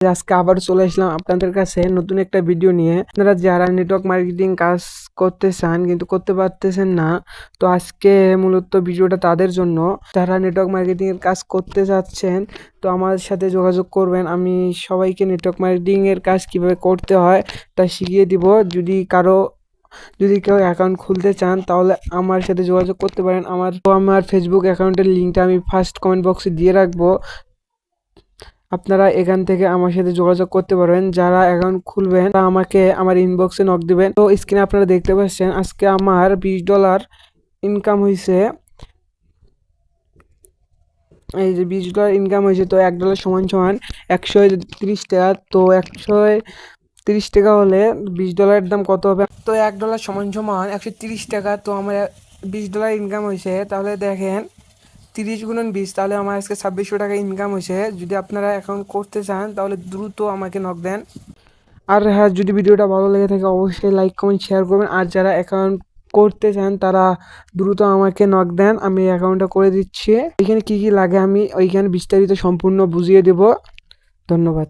আজকে আবার চলে আসলাম আপনাদের কাছে নতুন একটা ভিডিও নিয়ে। আপনারা যারা নেটওয়ার্ক মার্কেটিং কাজ করতে চান কিন্তু করতে পারতেছেন না, তো আজকে মূলত ভিডিওটা তাদের জন্য যারা নেটওয়ার্ক মার্কেটিং এর কাজ করতে যাচ্ছেন। তো আমার সাথে যোগাযোগ করবেন, আমি সবাইকে নেটওয়ার্ক মার্কেটিং এর কাজ কিভাবে করতে হয় তা শিখিয়ে দিব। যদি কেউ অ্যাকাউন্ট খুলতে চান তাহলে আমার সাথে যোগাযোগ করতে পারেন। আমার ফেসবুক অ্যাকাউন্টের লিঙ্কটা আমি ফার্স্ট কমেন্ট বক্সে দিয়ে রাখবো। আপনারা এখান থেকে আমার সাথে যোগাযোগ করতে পারবেন। যারা অ্যাকাউন্ট খুলবেন তারা আমাকে আমার ইনবক্সে নক দিবেন। তো স্ক্রিনে আপনারা দেখতে পাচ্ছেন আজকে আমার $20 ইনকাম হয়েছে। এই যে $20 ইনকাম হয়েছে, তো $1 সমান সমান 130 টাকা। তো 130 টাকা হলে $20 দাম কত হবে? তো $1 সমান সমান 130 টাকা। তো আমার $20 ইনকাম হয়েছে। তাহলে দেখেন 30 × 20, তাহলে আমার আজকে 2600 টাকা ইনকাম হয়েছে। যদি আপনারা অ্যাকাউন্ট করতে চান তাহলে দ্রুত আমাকে নক দেন। আর হ্যাঁ, যদি ভিডিওটা ভালো লেগে থাকে অবশ্যই লাইক কমেন্ট শেয়ার করবেন। আর যারা অ্যাকাউন্ট করতে চান তারা দ্রুত আমাকে নক দেন, আমি অ্যাকাউন্টটা করে দিচ্ছি। এখানে কি কি লাগে আমি ওইখানে বিস্তারিত সম্পূর্ণ বুঝিয়ে দেব। ধন্যবাদ।